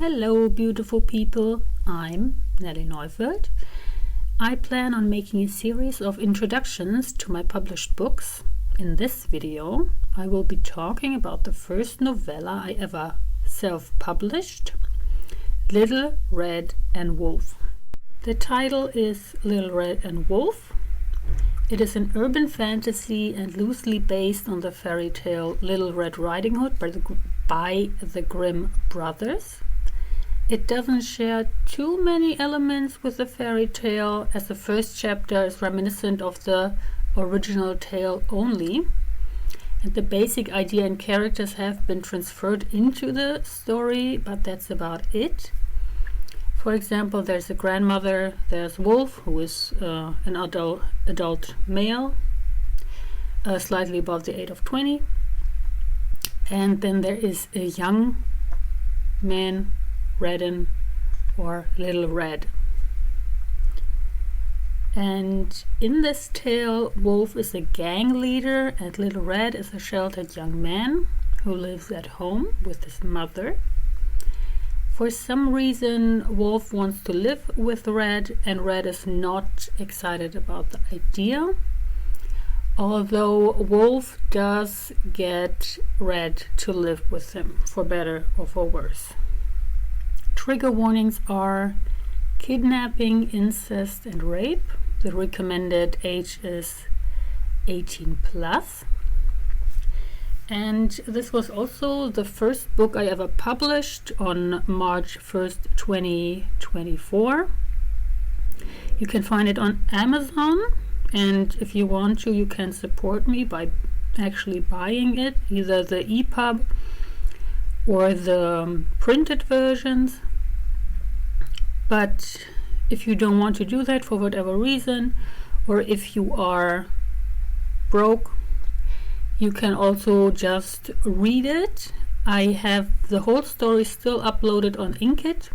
Hello, beautiful people. I'm Nelly Neufeld. I plan on making a series of introductions to my published books. In this video, I will be talking about the first novella I ever self-published, Little Red and Wolf. The title is Little Red and Wolf. It is an urban fantasy and loosely based on the fairy tale Little Red Riding Hood by the Grimm brothers. It doesn't share too many elements with the fairy tale, as the first chapter is reminiscent of the original tale only, and the basic idea and characters have been transferred into the story, but that's about it. For example, there's a grandmother, there's Wolf, who is an adult male, slightly above the age of 20, and then there is a young man, Redden, or Little Red. And in this tale, Wolf is a gang leader and Little Red is a sheltered young man who lives at home with his mother. For some reason, Wolf wants to live with Red, and Red is not excited about the idea, although Wolf does get Red to live with him, for better or for worse. Trigger warnings are kidnapping, incest, and rape. The recommended age is 18 plus. And this was also the first book I ever published on March 1st, 2024. You can find it on Amazon, and if you want to, you can support me by actually buying it, either the EPUB or the printed versions. But if you don't want to do that for whatever reason, or if you are broke, you can also just read it. I have the whole story still uploaded on Inkitt,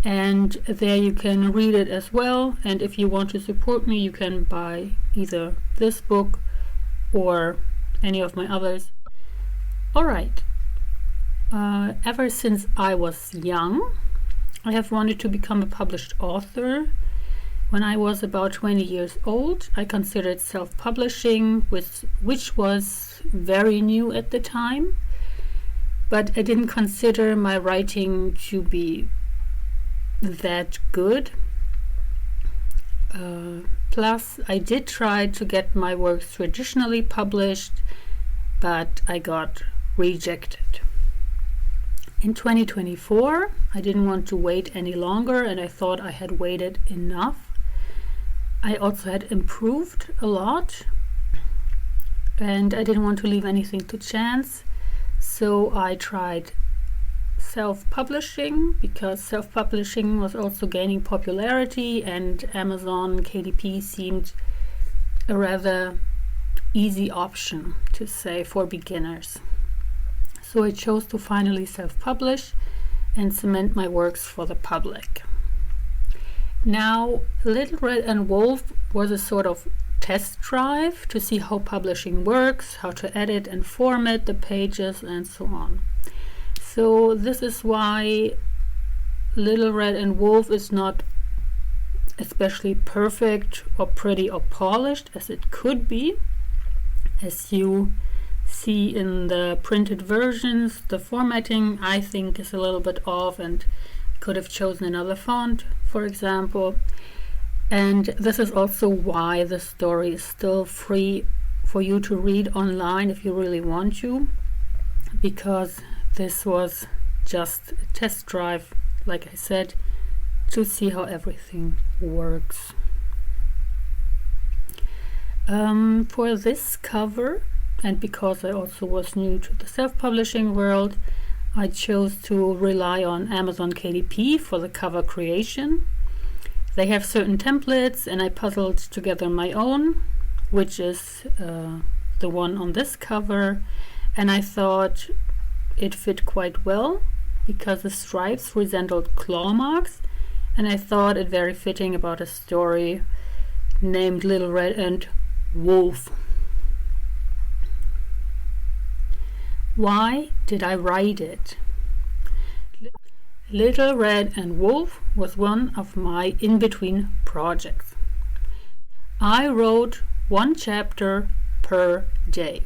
and there you can read it as well. And if you want to support me, you can buy either this book or any of my others. Alright, ever since I was young, I have wanted to become a published author. When I was about 20 years old, I considered self-publishing, which was very new at the time, but I didn't consider my writing to be that good. Plus, I did try to get my works traditionally published, but I got rejected. In 2024, I didn't want to wait any longer, and I thought I had waited enough. I also had improved a lot, and I didn't want to leave anything to chance, so I tried self-publishing, because self-publishing was also gaining popularity, and Amazon KDP seemed a rather easy option, to say, for beginners. So I chose to finally self-publish and cement my works for the public. Now, Little Red and Wolf was a sort of test drive to see how publishing works, how to edit and format the pages, and so on. So this is why Little Red and Wolf is not especially perfect or pretty or polished as it could be. As you see in the printed versions, the formatting I think is a little bit off, and could have chosen another font, for example. And this is also why the story is still free for you to read online if you really want to, because this was just a test drive, like I said, to see how everything works. For this cover, and because I also was new to the self-publishing world, I chose to rely on Amazon KDP for the cover creation. They have certain templates, and I puzzled together my own, which is the one on this cover, and I thought it fit quite well because the stripes resembled claw marks, and I thought it very fitting about a story named Little Red and Wolf. Why did I write it? Little Red and Wolf was one of my in-between projects. I wrote one chapter per day.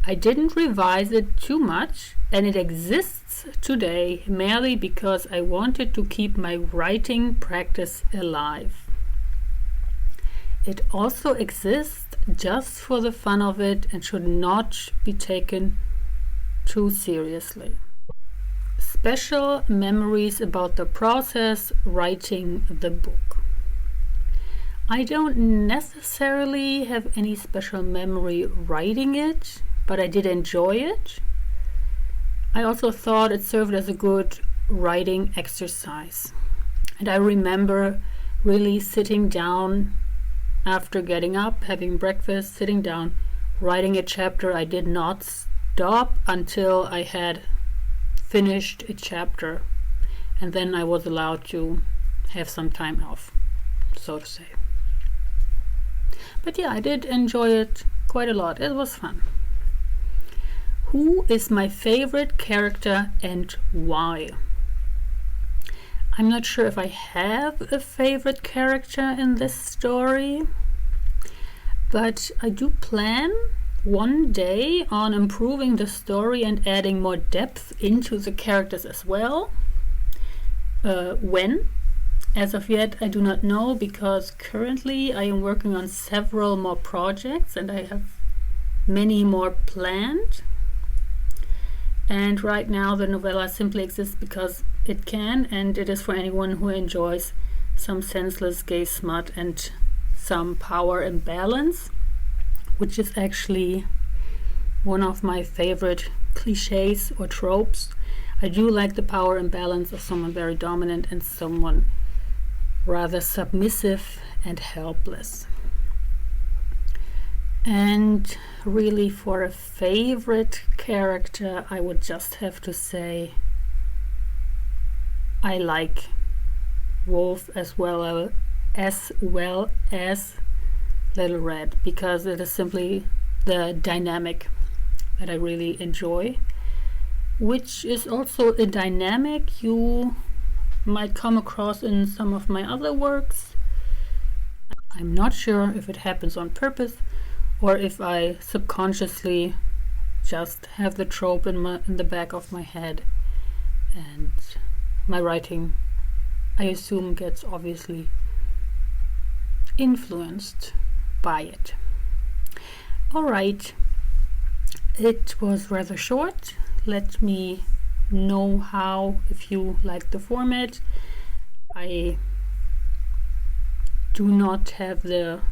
I didn't revise it too much, and it exists today merely because I wanted to keep my writing practice alive. It also exists just for the fun of it and should not be taken too seriously. Special memories about the process writing the book. I don't necessarily have any special memory writing it, but I did enjoy it. I also thought it served as a good writing exercise. And I remember really sitting down after getting up, having breakfast, sitting down, writing a chapter. I did not stop until I had finished a chapter, and then I was allowed to have some time off, so to say. But yeah, I did enjoy it quite a lot. It was fun. Who is my favorite character and why? I'm not sure if I have a favorite character in this story, but I do plan one day on improving the story and adding more depth into the characters as well. When? As of yet, I do not know, because currently I am working on several more projects and I have many more planned. And right now the novella simply exists because it can, and it is for anyone who enjoys some senseless gay smut and some power imbalance, which is actually one of my favorite cliches or tropes. I do like the power imbalance of someone very dominant and someone rather submissive and helpless. And really, for a favorite character, I would just have to say I like Wolf as well as Little Red, because it is simply the dynamic that I really enjoy, which is also a dynamic you might come across in some of my other works. I'm not sure if it happens on purpose or if I subconsciously just have the trope in the back of my head, and my writing, I assume, gets obviously influenced by it. Alright, it was rather short. Let me know if you like the format. I do not have the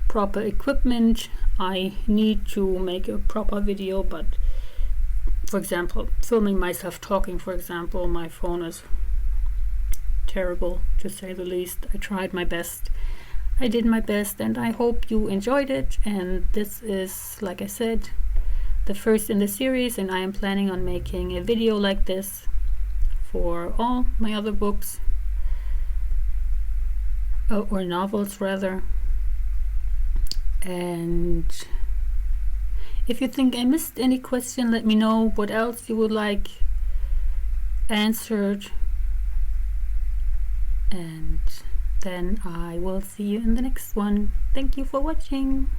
proper equipment I need to make a proper video, but for example, filming myself talking, for example, my phone is terrible, to say the least. I tried my best. I did my best, and I hope you enjoyed it. And this is, like I said, the first in the series, and I am planning on making a video like this for all my other books, or novels rather. And if you think I missed any question, let me know what else you would like answered, and then I will see you in the next one. Thank you for watching.